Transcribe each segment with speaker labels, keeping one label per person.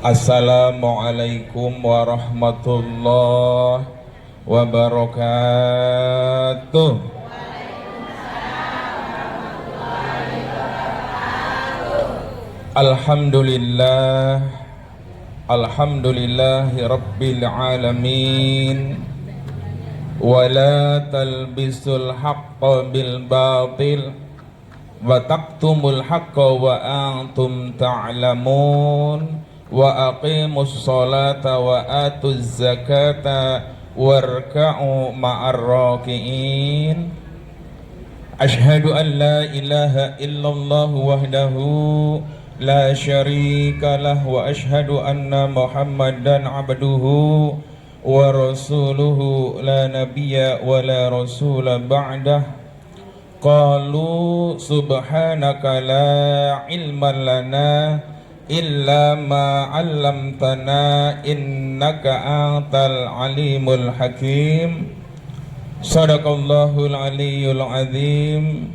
Speaker 1: Assalamualaikum warahmatullahi wabarakatuh. Alhamdulillah, alhamdulillahi rabbil alamin. Wala talbisul haqqa bil batil wa taqtumul haqqa wa antum ta'lamun. Wa aqimus salata wa atuz zakata warka'u ma'ar raki'in. Ashhadu an la ilaha illallah wahdahu la syarika lah wa ashhadu anna muhammadan abduhu wa rasuluhu la nabiyya wa la rasula ba'dah. Qalu subhanaka la ilma lana illa ma 'allamtana innaka antal alimul hakim. Shadaqallahul aliyyul azim.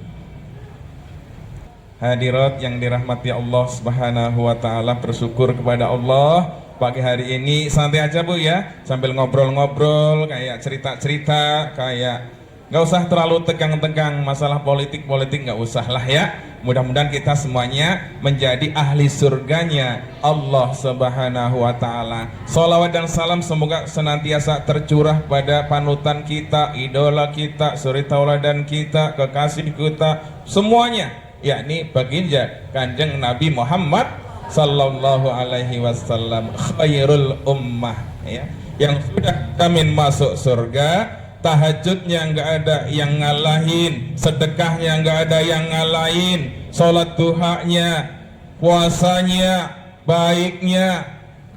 Speaker 1: Hadirat yang dirahmati Allah Subhanahu wa taala, bersyukur kepada Allah pagi hari ini santai aja Bu ya, sambil ngobrol-ngobrol kayak cerita-cerita, kayak nggak usah terlalu tegang-tegang masalah politik nggak usah lah ya. Mudah-mudahan kita semuanya menjadi ahli surganya Allah Subhanahu wa ta'ala. Sholawat dan salam semoga senantiasa tercurah pada panutan kita, idola kita, suri tauladan kita, kekasih kita semuanya, yakni baginda Kanjeng Nabi Muhammad sallallahu alaihi wasallam, khairul ummah ya, yang sudah jamin masuk surga. Tahajudnya nggak ada yang ngalahin, sedekahnya nggak ada yang ngalahin, sholat duhanya, puasanya, baiknya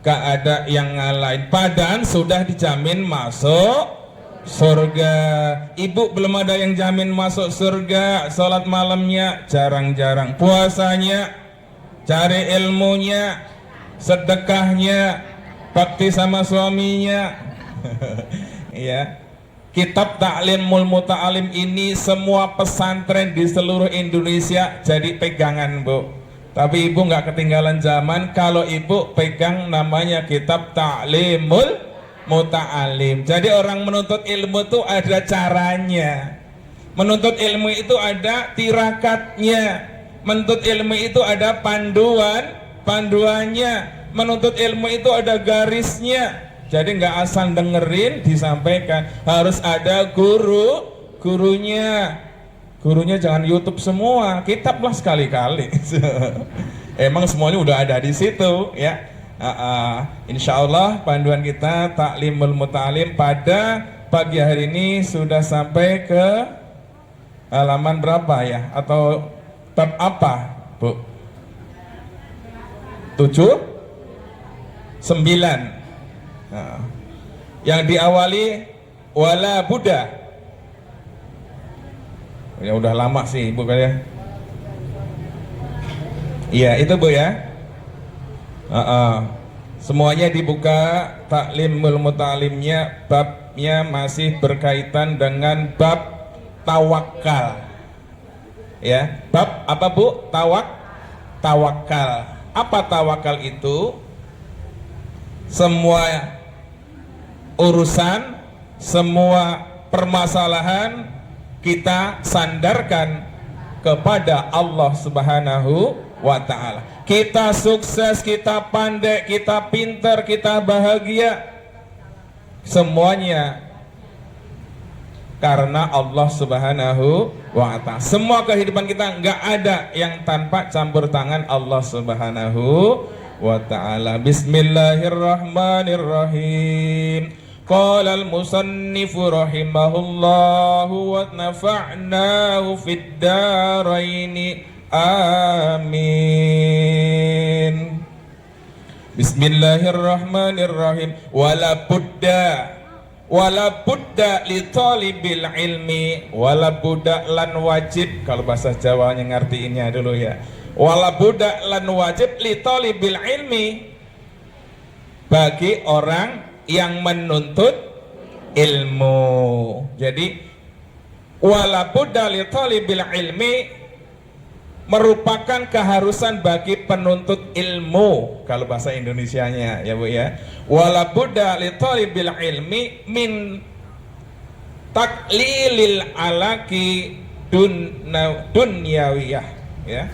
Speaker 1: nggak ada yang ngalahin. Padahal sudah dijamin masuk surga. Ibu belum ada yang jamin masuk surga. Sholat malamnya jarang-jarang, puasanya, cari ilmunya, sedekahnya, bakti sama suaminya. Ya. Kitab Ta'limul Muta'alim ini semua pesantren di seluruh Indonesia jadi pegangan Bu. Tapi Ibu nggak ketinggalan zaman kalau Ibu pegang namanya Kitab Ta'limul Muta'alim. Jadi orang menuntut ilmu itu ada caranya. Menuntut ilmu itu ada tirakatnya. Menuntut ilmu itu ada panduannya. Menuntut ilmu itu ada garisnya. Jadi nggak asal dengerin disampaikan, harus ada gurunya. Gurunya jangan YouTube semua, kitab lah sekali-kali. Emang semuanya udah ada di situ ya. Insya Allah panduan kita Ta'limul Muta'alim pada pagi hari ini sudah sampai ke halaman berapa ya? Atau tab apa Bu? 7? 9. Nah, yang diawali wala Buddha. Ya udah lama sih Bu ya. Iya itu Bu ya. Semuanya dibuka. Ta'limul Muta'alimnya babnya masih berkaitan dengan bab tawakal. Ya, bab apa Bu? Tawakal. Apa tawakal itu? Semua urusan, semua permasalahan kita sandarkan kepada Allah Subhanahu wa ta'ala. Kita sukses, kita pandai, kita pintar, kita bahagia, semuanya karena Allah Subhanahu wa ta'ala. Semua kehidupan kita nggak ada yang tanpa campur tangan Allah Subhanahu wa ta'ala. Bismillahirrahmanirrahim. Qala al-musannifu rahimahullahu wa nafa'nahu fid daraini amin. Bismillahirrahmanirrahim. Wala budda li talibil ilmi, wala budda lan wajib, kalau bahasa Jawanya ngertiinnya dulu ya. Wala budda lan wajib li talibil ilmi, bagi orang yang menuntut ilmu. Jadi wala budda li talibil ilmi merupakan keharusan bagi penuntut ilmu kalau bahasa Indonesianya ya Bu ya. Wala budda li thalibil ilmi min taklilil alaki dunyawiyah ya.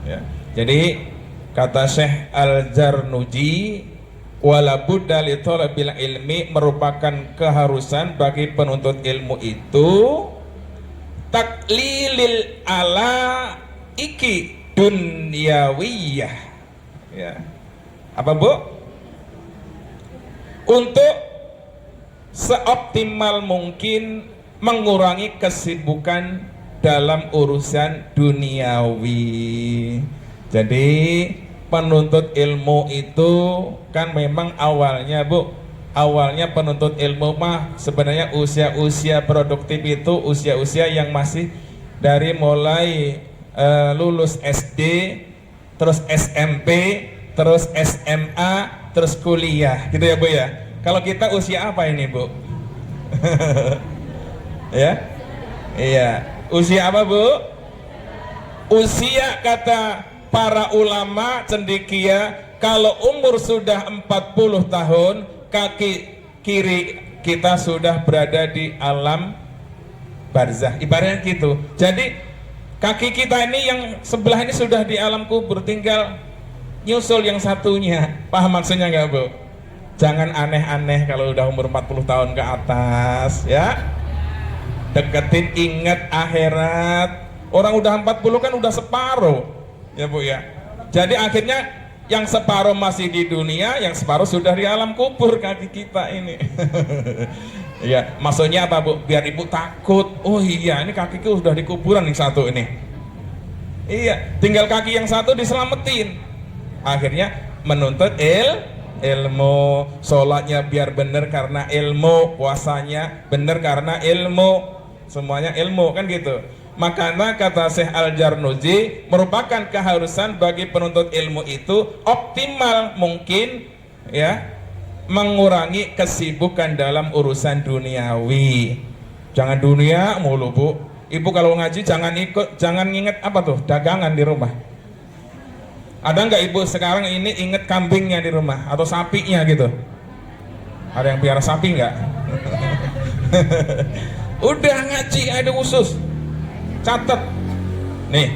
Speaker 1: Ya. Jadi kata Syekh Al-Jarnuji, wala budda li thalabil ilmi merupakan keharusan bagi penuntut ilmu itu taklilil ala iki dunyawiyah ya. Apa Bu? Untuk seoptimal mungkin mengurangi kesibukan dalam urusan duniawi. Jadi penuntut ilmu itu kan memang awalnya Bu, awalnya penuntut ilmu mah sebenarnya usia-usia produktif itu usia-usia yang masih dari mulai lulus SD, terus SMP, terus SMA, terus kuliah, gitu ya Bu ya. Kalau kita usia apa ini Bu? Ya, iya. Usia apa Bu? Usia kata para ulama cendekia kalau umur sudah 40 tahun kaki kiri kita sudah berada di alam barzah, ibaratnya gitu. Jadi kaki kita ini yang sebelah ini sudah di alam kubur, tinggal nyusul yang satunya. Paham maksudnya nggak Bu? Jangan aneh-aneh kalau udah umur 40 tahun ke atas ya. Deketin, ingat akhirat. Orang udah 40 kan udah separuh ya Bu ya. Jadi akhirnya yang separuh masih di dunia, yang separuh sudah di alam kubur kaki kita ini. Ya, maksudnya apa Bu? Biar Ibu takut. Oh iya, ini kakiku sudah di kuburan yang satu ini. Iya, tinggal kaki yang satu diselamatin. Akhirnya menuntut ilmu, sholatnya biar benar karena ilmu, puasanya benar karena ilmu, semuanya ilmu kan gitu. Makanya kata Syekh Al-Jarnuji merupakan keharusan bagi penuntut ilmu itu optimal mungkin ya mengurangi kesibukan dalam urusan duniawi. Jangan dunia mulu Bu. Ibu kalau ngaji jangan inget apa tuh dagangan di rumah. Ada nggak Ibu sekarang ini inget kambingnya di rumah atau sapinya gitu? Ada yang piara sapi nggak? Udah ngaji ada khusus. Catat nih,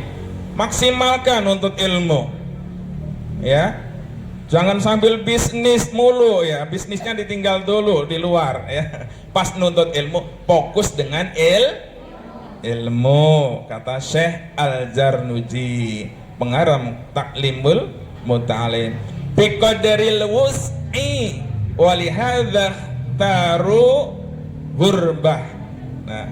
Speaker 1: maksimalkan untuk ilmu ya. Jangan sambil bisnis mulu ya, bisnisnya ditinggal dulu di luar ya. Pas nuntut ilmu fokus dengan ilmu kata Syekh Al-Jarnuji, pengarang Taklimul Muta'alim. Biqadaril wus'i walihadza taru gurbah. Nah,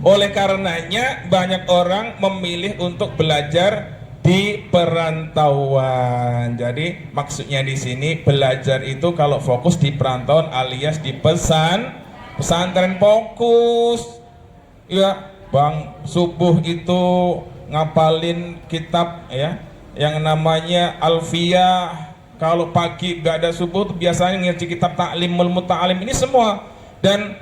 Speaker 1: oleh karenanya banyak orang memilih untuk belajar di perantauan. Jadi maksudnya di sini belajar itu kalau fokus di perantauan alias di pesantren fokus. Ya, Bang subuh itu ngapalin kitab ya yang namanya Alfiyah. Kalau pagi gak ada subuh tuh biasanya ngaji kitab Taklimul Muta'alim ini semua dan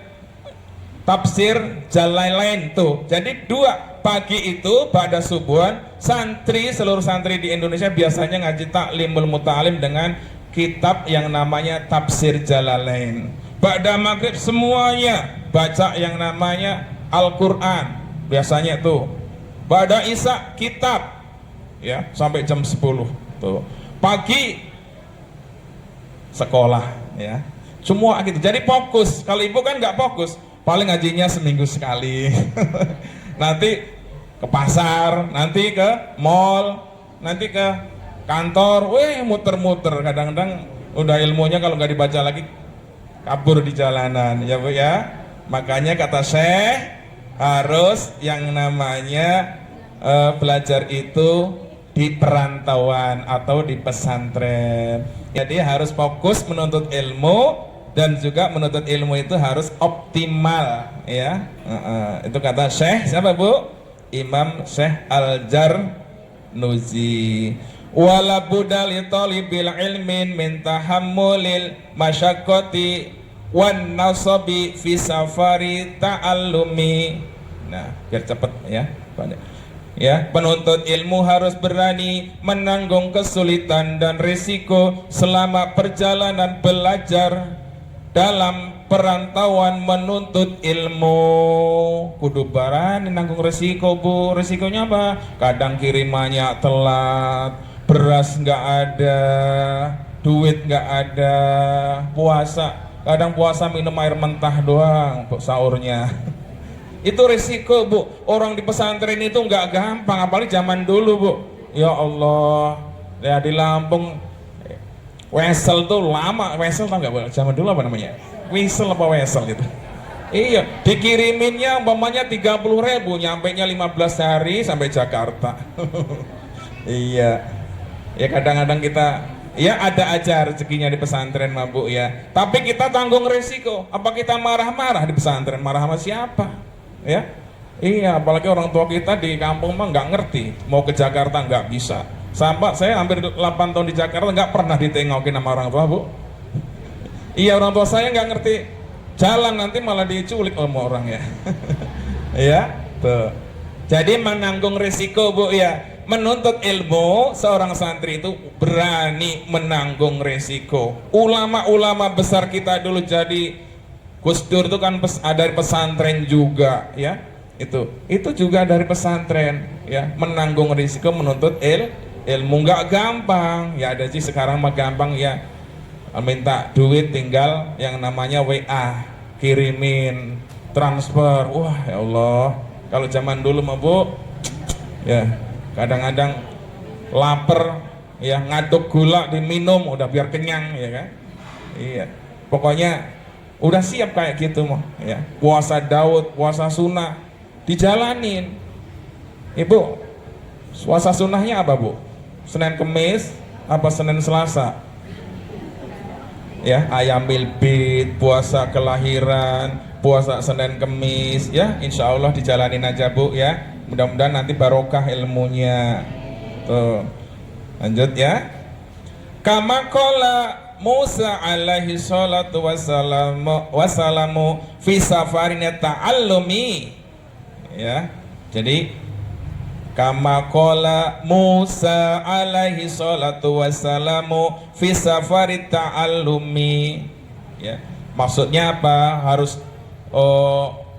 Speaker 1: tafsir Jalalain tuh. Jadi dua pagi itu pada subuhan santri, seluruh santri di Indonesia biasanya ngaji Taklimul Muta'alim dengan kitab yang namanya tafsir Jalalain. Pada maghrib semuanya baca yang namanya Al-Quran biasanya tuh. Pada isya kitab ya sampai jam 10 tuh. Pagi sekolah ya. Semua gitu. Jadi fokus. Kalau Ibu kan nggak fokus, paling ngajinya seminggu sekali. Nanti ke pasar, nanti ke mall, nanti ke kantor, muter-muter. Kadang-kadang udah ilmunya kalau nggak dibaca lagi kabur di jalanan, ya Bu ya. Makanya kata Syekh harus yang namanya belajar itu di perantauan atau di pesantren. Jadi harus fokus menuntut ilmu dan juga menuntut ilmu itu harus optimal ya. Itu kata Syekh siapa Bu? Imam Syekh Al-Jarnuji. Wala budali talibil ilmin min tahammulil masyaqqati wan nasabi fi safari ta'allumi. Nah, biar cepet ya. Ya, penuntut ilmu harus berani menanggung kesulitan dan risiko selama perjalanan belajar dalam perantauan menuntut ilmu. Kudu berani nanggung risiko, Bu. Risikonya apa? Kadang kirimannya telat, beras nggak ada, duit nggak ada, puasa. Kadang puasa minum air mentah doang untuk sahurnya. Itu risiko, Bu. Orang di pesantren itu nggak gampang, apalagi zaman dulu, Bu. Ya Allah, ya di Lampung wesel tuh lama. Wesel tau nggak, Bu? Zaman dulu apa namanya? Wesel apa wesel itu? Iya, dikiriminnya umpamanya 30.000, nyampainya 15 hari sampai Jakarta. Iya. Ya kadang-kadang kita, ya ada aja rezekinya di pesantren, mah, Bu, ya. Tapi kita tanggung risiko. Apa kita marah-marah di pesantren? Marah sama siapa? Ya, iya, apalagi orang tua kita di kampung mah nggak ngerti, mau ke Jakarta nggak bisa. Sampai saya hampir 8 tahun di Jakarta nggak pernah ditengokin sama orang tua, Bu. Iya, orang tua saya nggak ngerti jalan, nanti malah diculik sama orang, ya. Ya, tuh. Jadi menanggung risiko, Bu, ya. Menuntut ilmu, seorang santri itu berani menanggung risiko. Ulama-ulama besar kita dulu, jadi Gus Dur itu kan dari pesantren juga, ya. Itu juga dari pesantren, ya. Menanggung risiko menuntut ilmu nggak gampang. Ya ada sih sekarang mah gampang, ya. Minta duit tinggal yang namanya WA, kirimin, transfer. Wah, ya Allah. Kalau zaman dulu mah, Bu, ya kadang-kadang lapar, ya ngaduk gula diminum udah biar kenyang, ya kan. Iya, pokoknya udah siap kayak gitu mah, ya. Puasa Daud, puasa sunnah dijalanin. Ibu, puasa sunnahnya apa, Bu? Senin Kemis apa Senin Selasa? Ya, ayamil bid, puasa kelahiran, puasa Senin Kemis, ya. Insya Allah dijalanin aja, Bu, ya. Mudah-mudahan nanti barokah ilmunya. Tuh, lanjut, ya. Kama qala Musa alaihi salatu wassalamu fi safarin ta'allumi, ya. Jadi kama qala Musa alaihi salatu wassalamu fi safarin ta'allumi, ya. Maksudnya apa? Harus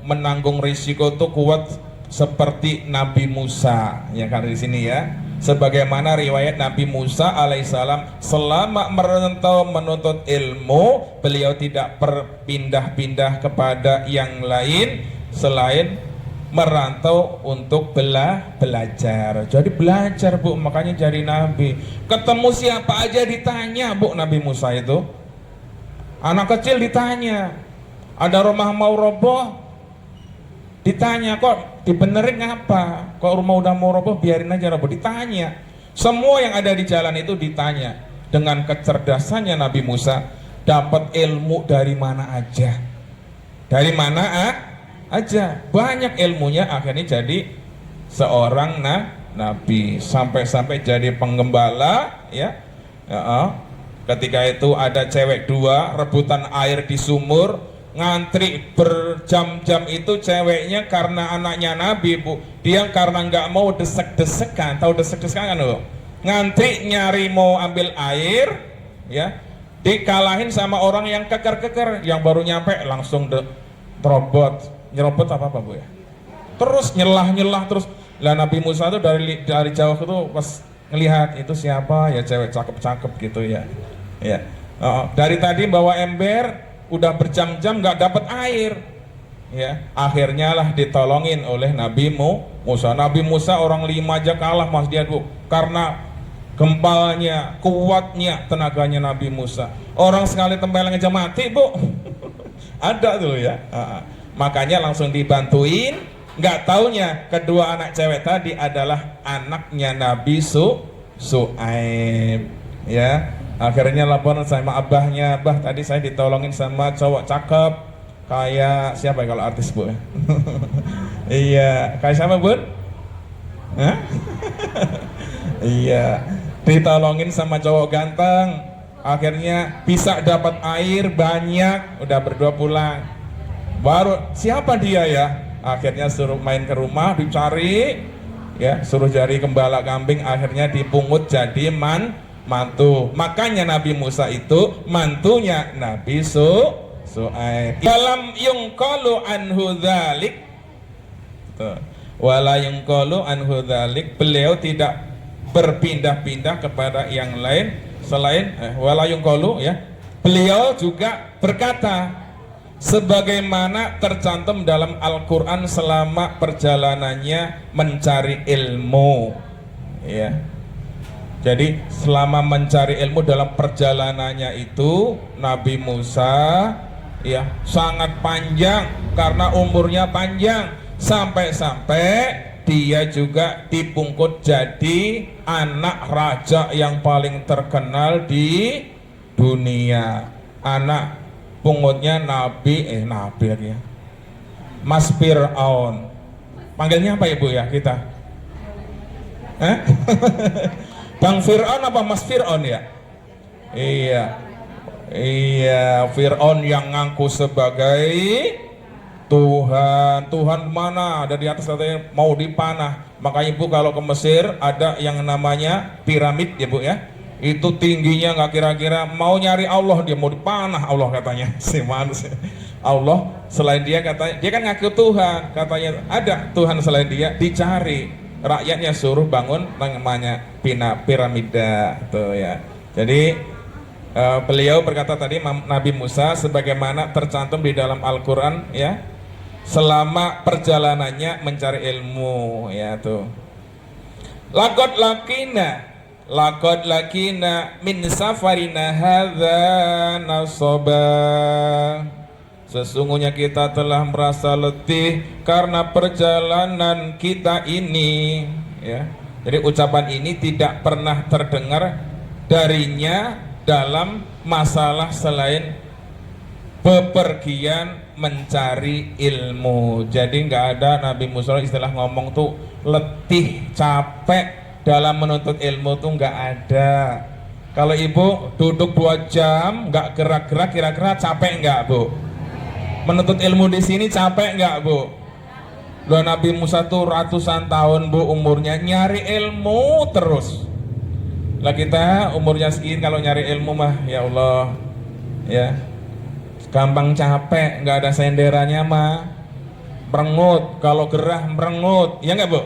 Speaker 1: menanggung risiko itu kuat seperti Nabi Musa, ya kan di sini, ya. Sebagaimana riwayat Nabi Musa alaihissalam, selama merantau menuntut ilmu, beliau tidak berpindah-pindah kepada yang lain selain merantau untuk belajar. Jadi belajar, Bu, makanya jadi nabi. Ketemu siapa aja ditanya, Bu. Nabi Musa itu anak kecil ditanya, ada rumah mau roboh, ditanya, kok dibenerin apa? Kok rumah udah mau roboh biarin aja roboh? Ditanya. Semua yang ada di jalan itu ditanya. Dengan kecerdasannya Nabi Musa dapat ilmu dari mana aja. Dari mana aja. Banyak ilmunya, akhirnya jadi seorang nabi, sampai-sampai jadi penggembala, ya. Ketika itu ada cewek dua rebutan air di sumur, ngantri berjam-jam itu ceweknya karena anaknya Nabi, Bu. Dia karena nggak mau desek-desekan, tahu desek-desekan kan, loh. Ngantri nyari mau ambil air, ya. Dikalahin sama orang yang keker-keker, yang baru nyampe langsung terobot. Nyerobot apa, Bu, ya? Terus nyelah terus. Lah Nabi Musa itu dari jauh itu pas ngelihat itu siapa, ya cewek cakep-cakep gitu, ya. Ya. Dari tadi bawa ember udah berjam-jam nggak dapat air, ya. Akhirnya lah ditolongin oleh Nabi Musa. Nabi Musa orang 5 aja kalah, Mas, dia, Bu, karena gempalnya, kuatnya tenaganya Nabi Musa. Orang sekali tempeleng aja mati, Bu. Ada tuh, ya. Makanya langsung dibantuin. Nggak taunya kedua anak cewek tadi adalah anaknya Nabi Su'aib, ya. Akhirnya laporan sama abahnya, "Bah, tadi saya ditolongin sama cowok cakep." Kayak siapa ya kalau artis, Bu? Iya, kayak siapa, Bun? Hah? Iya, ditolongin sama cowok ganteng. Akhirnya bisa dapat air banyak, udah berdua pulang. Baru siapa dia, ya? Akhirnya suruh main ke rumah, dicari. ya, suruh jadi gembala kambing, akhirnya dipungut jadi mantu. Makanya Nabi Musa itu mantunya Nabi Su'aib. Dalam yungqalu anhu dzalik, wala yungqalu anhu dzalik, beliau tidak berpindah-pindah kepada yang lain selain wala yungqalu, ya, beliau juga berkata sebagaimana tercantum dalam Al-Quran selama perjalanannya mencari ilmu, ya. Jadi selama mencari ilmu dalam perjalanannya itu Nabi Musa, ya, sangat panjang karena umurnya panjang, sampai-sampai dia juga dipungkut jadi anak raja yang paling terkenal di dunia. Anak pungutnya Nabi lagi ya, Mas Fir'aun. Panggilnya apa ibu ya kita? Bang Fir'aun apa Mas Fir'aun ya? Iya, Fir'aun yang ngaku sebagai Tuhan mana? Ada di atas katanya mau dipanah. Makanya ibu kalau ke Mesir ada yang namanya piramid ya bu ya. Itu tingginya nggak kira-kira, mau nyari Allah dia, mau dipanah Allah katanya si manusia. Allah selain dia katanya, dia kan ngaku Tuhan, katanya ada Tuhan selain dia, dicari. Rakyatnya suruh bangun namanya piramida tuh ya. Jadi beliau berkata tadi Nabi Musa sebagaimana tercantum di dalam Al-Quran ya, selama perjalanannya mencari ilmu ya tuh. Laqad lakina min safarina hadza nasaba. Sesungguhnya kita telah merasa letih karena perjalanan kita ini ya. Jadi ucapan ini tidak pernah terdengar darinya dalam masalah selain bepergian mencari ilmu. Jadi nggak ada Nabi Musa istilah ngomong tuh letih, capek dalam menuntut ilmu tuh nggak ada. Kalau ibu duduk 2 jam nggak gerak-gerak, kira-kira capek nggak bu? Menuntut ilmu di sini capek nggak bu? Loh, Nabi Musa tuh ratusan tahun bu umurnya nyari ilmu terus. Lah kita umurnya segini kalau nyari ilmu mah ya Allah ya gampang capek, nggak ada senderannya mah merengut, kalau gerah merengut, ya nggak bu?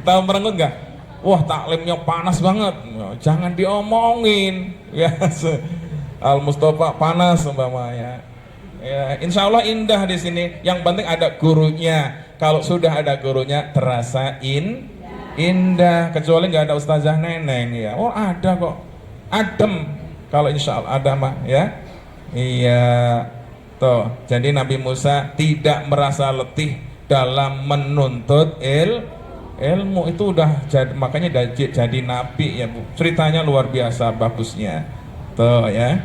Speaker 1: Tahu merengut nggak? Wah taklimnya panas banget, jangan diomongin ya. Al Mustafa panas umpamanya. Ya, insya Allah indah di sini. Yang penting ada gurunya. Kalau sudah ada gurunya terasa indah. Kecuali nggak ada ustazah neneng ya. Oh ada kok, adem. Kalau insya Allah ada mah ya. Iya. Tuh. Jadi Nabi Musa tidak merasa letih dalam menuntut ilmu itu udah jadi, makanya jadi nabi ya bu. Ceritanya luar biasa bagusnya. Tuh ya.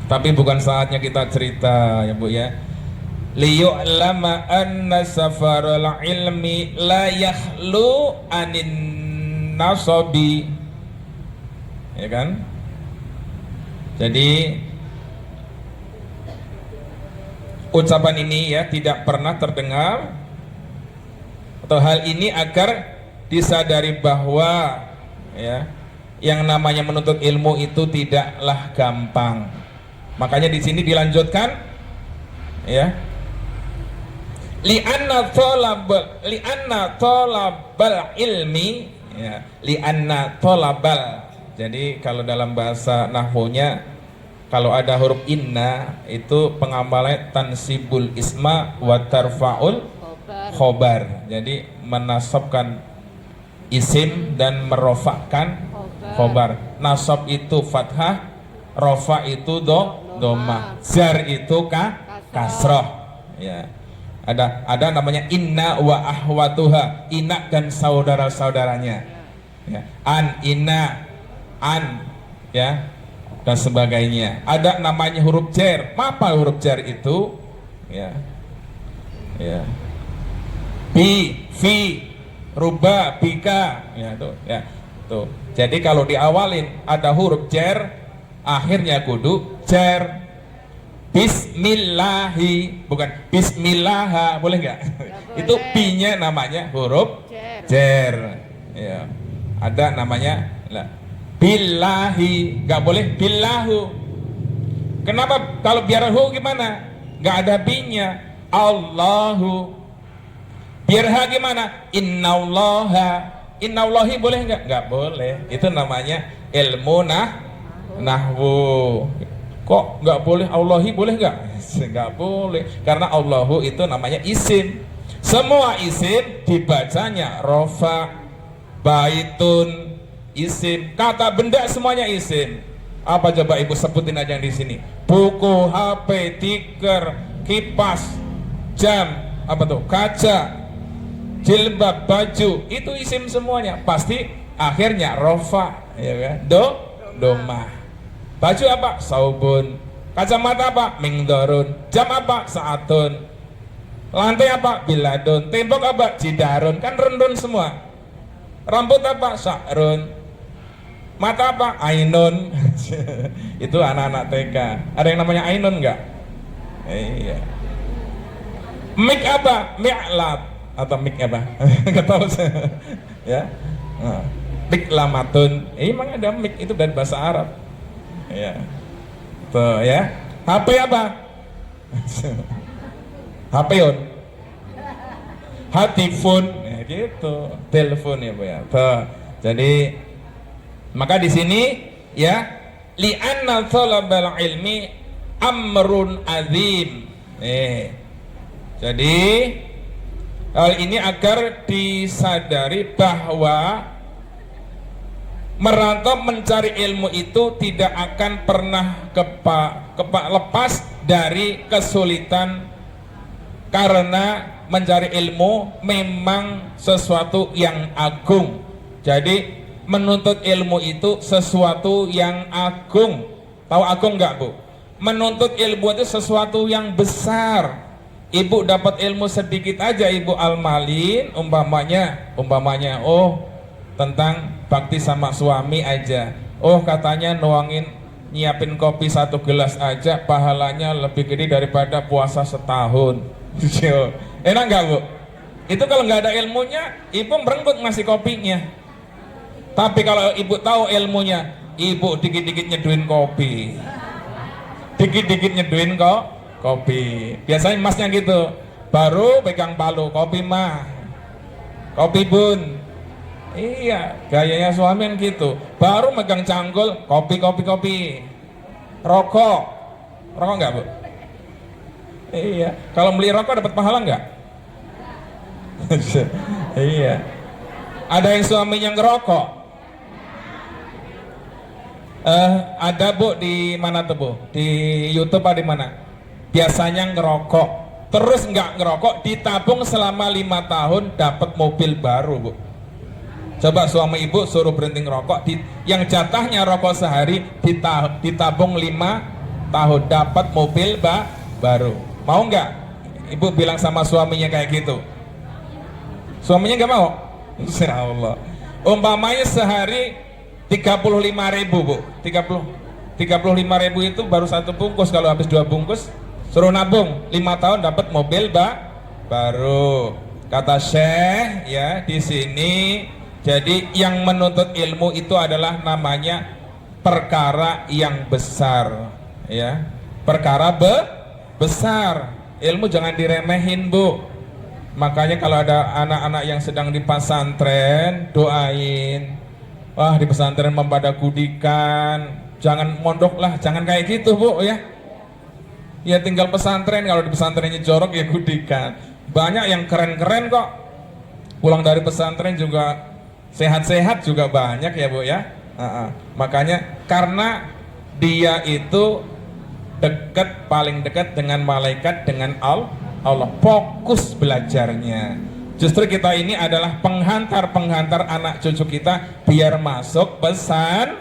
Speaker 1: Tapi bukan saatnya kita cerita ya bu ya. Liyu'lama anna safarul ilmi la yakhlu anin nasabi, ya kan? Jadi ucapan ini ya tidak pernah terdengar, atau hal ini agar disadari bahwa ya yang namanya menuntut ilmu itu tidaklah gampang. Makanya di sini dilanjutkan ya, li'anna thalabal ilmi ya, li'anna thalabal. Jadi kalau dalam bahasa nahwunya kalau ada huruf inna itu pengamalannya tansibul isma wa tarfa'ul khobar. Jadi menasabkan isim dan merofakkan khobar. Nasab itu fathah, rofa itu doma, jar itu kasroh ya. Ada namanya inna wa ahwatuha, inna dan saudara-saudaranya ya. Inna, ya dan sebagainya. Ada namanya huruf jar. Apa huruf jar itu ya? Bi, fi, ruba, bika ya tuh ya tuh. Jadi kalau diawalin ada huruf jar, akhirnya kudu jar. Bismillahi, bukan bismillah, boleh nggak? Itu bi-nya namanya huruf Jer. Ya. Ada namanya billahi, nggak boleh billahu. Kenapa? Kalau biar hu gimana? Nggak ada binya. Allahu. Biar ha gimana? Innallaha. Innallahi boleh nggak? Nggak boleh. Itu namanya ilmu nahwu. Kok nggak boleh? Allahi boleh nggak? Nggak boleh. Karena Allahu itu namanya isim. Semua isim dibacanya rofa, baitun, isim. Kata benda semuanya isim. Apa coba ibu sebutin aja yang di sini? Buku, HP, tiker, kipas, jam, apa tuh? Kaca, jilbab, baju, itu isim semuanya. Pasti akhirnya rofa, ya kan? Domah. Baju apa? Saubun. Kacamata apa? Mingdorun. Jam apa? Saatun. Lantai apa? Biladun. Tembok apa? Jidarun. Kan rundun semua. Rambut apa? Sa'run. Mata apa? Ainun. Itu anak-anak TK. Ada yang namanya Ainun enggak? Iya. Mik apa? Mi'lab. Atau mik apa? Enggak tahu saya. Ya. Mik lamatun. Emang ada mik, itu dari bahasa Arab. Ya. Tuh ya. HP apa? HP-un. Hatifun. Ya gitu. Telepon ya, Bu ya. Tuh. Jadi maka di sini ya, li'anna thalabal ilmi amrun azim. Jadi hal ini agar disadari bahwa merantau mencari ilmu itu tidak akan pernah lepas dari kesulitan, karena mencari ilmu memang sesuatu yang agung. Jadi menuntut ilmu itu sesuatu yang agung. Tahu agung nggak, Bu? Menuntut ilmu itu sesuatu yang besar. Ibu dapat ilmu sedikit aja, Ibu almalin, umpamanya tentang bakti sama suami aja. Katanya nuangin nyiapin kopi 1 gelas aja pahalanya lebih gede daripada puasa setahun. Enak nggak, Bu? Itu kalau nggak ada ilmunya, Ibu merenggut ngasih kopinya. Tapi kalau Ibu tahu ilmunya, Ibu dikit-dikit nyeduin kopi. Dikit-dikit nyeduin kopi. Biasanya masnya gitu. Baru pegang palu, kopi mah. Kopi bun. Iya, gayanya suami kan gitu. Baru megang cangkul, kopi. Rokok nggak, Bu? Iya. Kalau beli rokok dapat pahala nggak? Iya. Ada yang suaminya ngerokok? Ada, Bu, di mana tuh, Bu? Di YouTube apa di mana? Biasanya ngerokok, terus nggak ngerokok, ditabung selama 5 tahun dapat mobil baru, Bu. Coba suami Ibu suruh berhenti ngerokok, yang jatahnya rokok sehari ditabung 5 tahun dapat mobil baru. Mau nggak? Ibu bilang sama suaminya kayak gitu. Suaminya nggak mau? Insya Allah. Umpamanya sehari 35.000, Bu. 35.000 itu baru 1 bungkus. Kalau habis 2 bungkus, suruh nabung 5 tahun dapat mobil baru. Kata Syekh ya di sini. Jadi yang menuntut ilmu itu adalah namanya perkara yang besar, ya. Perkara besar. Ilmu jangan diremehin, Bu. Makanya kalau ada anak-anak yang sedang di pesantren, doain. Wah, di pesantren membadakudikan. Jangan mondok lah, jangan kayak gitu, Bu, ya. Ya tinggal pesantren, kalau di pesantrennya jorok ya gudikan. Banyak yang keren-keren kok. Pulang dari pesantren juga sehat-sehat juga banyak ya, Bu, ya. Makanya karena dia itu paling dekat dengan malaikat, dengan Allah, fokus belajarnya. Justru kita ini adalah penghantar anak cucu kita biar masuk pesantren.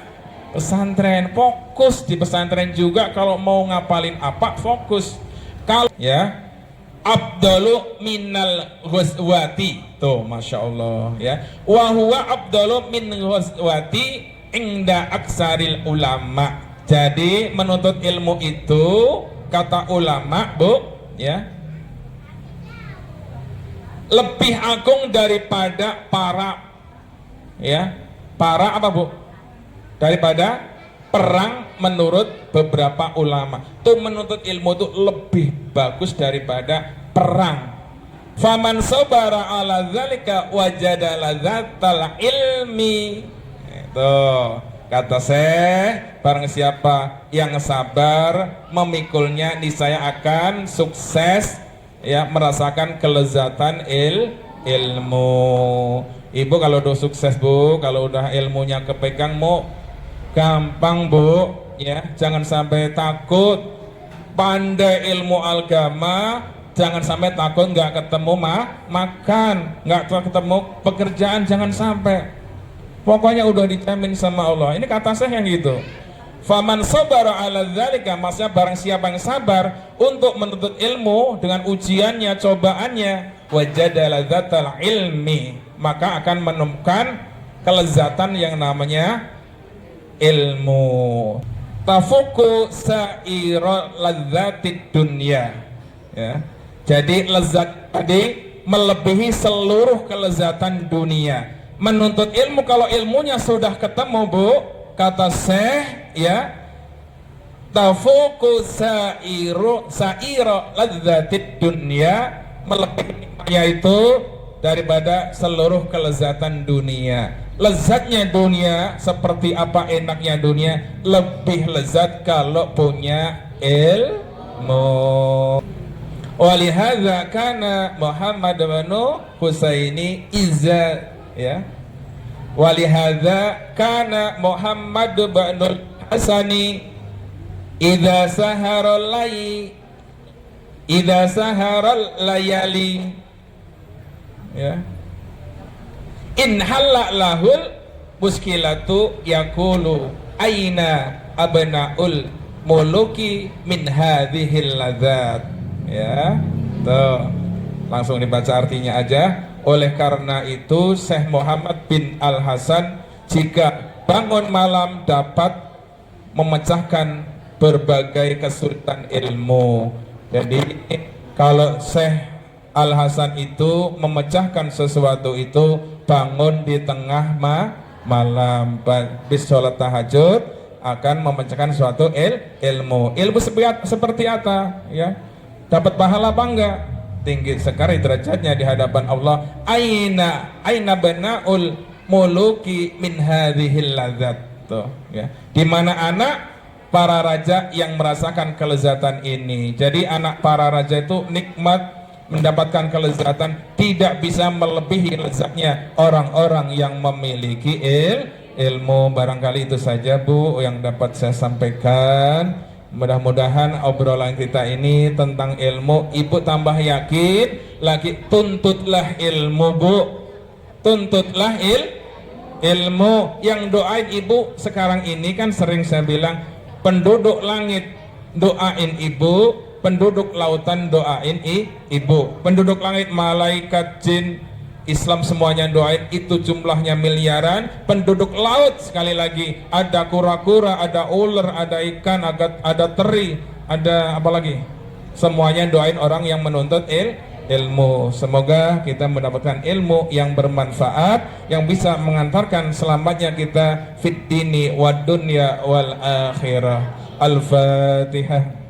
Speaker 1: Fokus di pesantren juga. Kalau mau ngapalin apa, fokus. Kalau ya Abdalu minal ghazwati. Tuh, Masya Allah ya. Wa huwa abdalu min ghazwati inda aksaril ulama. Jadi menuntut ilmu itu kata ulama, Bu, ya, lebih agung daripada para, ya, para apa Bu? Daripada perang menurut beberapa ulama. Tuh menuntut ilmu itu lebih bagus daripada perang. Faman sabara ala dzalika wajada ladzatal ilmi. Itu kata Syekh, barang siapa yang sabar memikulnya niscaya akan sukses, ya, merasakan kelezatan ilmu. Ibu kalau udah sukses Bu, kalau udah ilmunya kepegang mau gampang Bu, ya, jangan sampai takut. Pandai ilmu agama, jangan sampai takut nggak ketemu makan, nggak ketemu pekerjaan, jangan sampai. Pokoknya udah dijamin sama Allah. Ini kata saya yang gitu. Faman sabara ala dzalika, maksudnya barang siapa yang sabar untuk menuntut ilmu dengan ujiannya, cobaannya, wajada ladzatal ilmi, maka akan menemukan kelezatan yang namanya ilmu. Tafuku sa'ira ladzatid dunya, ya. Jadi lezat tadi melebihi seluruh kelezatan dunia. Menuntut ilmu, kalau ilmunya sudah ketemu Bu, kata Syekh, ya, tafuku sa'ira ladzatid dunya, melebihi nikmatnya itu daripada seluruh kelezatan dunia. Lezatnya dunia seperti apa enaknya dunia, lebih lezat kalau punya ilmu. Walihadza kana Muhammad bin Husaini izza, ya. Walihadza kana Muhammad bin Hasani idza saharal layali, ya, in halla lahul muskilatu yaqulu aina abnaul muluki min hadhil ladzat, ya. Tuh, langsung dibaca artinya aja. Oleh karena itu Syekh Muhammad bin Al Hasan jika bangun malam dapat memecahkan berbagai kesulitan ilmu. Jadi kalau Syekh Al Hasan itu memecahkan sesuatu itu bangun di tengah malam, habis sholat tahajud akan memecahkan suatu ilmu. Ilmu seperti apa, ya? Dapat pahala apa enggak? Tinggi sekali derajatnya di hadapan Allah. Aina banaul muluki min hadhil ladzat. Tuh, ya. Di mana anak para raja yang merasakan kelezatan ini. Jadi anak para raja itu nikmat, mendapatkan kelezatan, tidak bisa melebihi lezatnya orang-orang yang memiliki ilmu. Barangkali itu saja Bu yang dapat saya sampaikan. Mudah-mudahan obrolan kita ini tentang ilmu Ibu tambah yakin lagi. Tuntutlah ilmu Bu, tuntutlah ilmu. Yang doain Ibu sekarang ini kan sering saya bilang, penduduk langit doain Ibu, penduduk lautan doain Ibu. Penduduk langit, malaikat, jin, Islam semuanya doain, itu jumlahnya miliaran. Penduduk laut sekali lagi, ada kura-kura, ada ular, ada ikan, ada teri, ada apa lagi? Semuanya doain orang yang menuntut ilmu. Semoga kita mendapatkan ilmu yang bermanfaat, yang bisa mengantarkan selamatnya kita fid dini wad dunya wal akhirah. Al-Fatihah.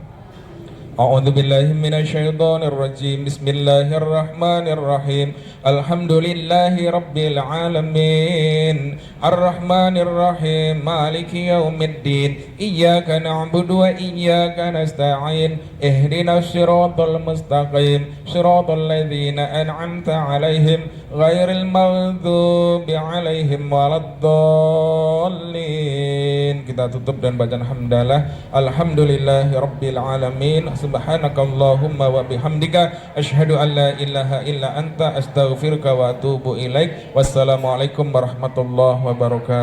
Speaker 1: A'udzu billahi minasyaitonir rajim. Bismillahirrahmanirrahim. Alhamdulillahi rabbil alamin. Arrahmanir rahim. Maliki yaumiddin. Iyyaka na'budu wa iyyaka nasta'in. Ihdinas siratal mustaqim. Siratal ladzina an'amta 'alaihim ghairil maghdubi 'alaihim waladdallin. Kita tutup dan baca hamdalah. Alhamdulillahi rabbil alamin. Subhanakallahumma wa bihamdika asyhadu an la ilaha illa anta astaghfiruka wa atubu ilaik. Wassalamualaikum warahmatullahi wabarakatuh.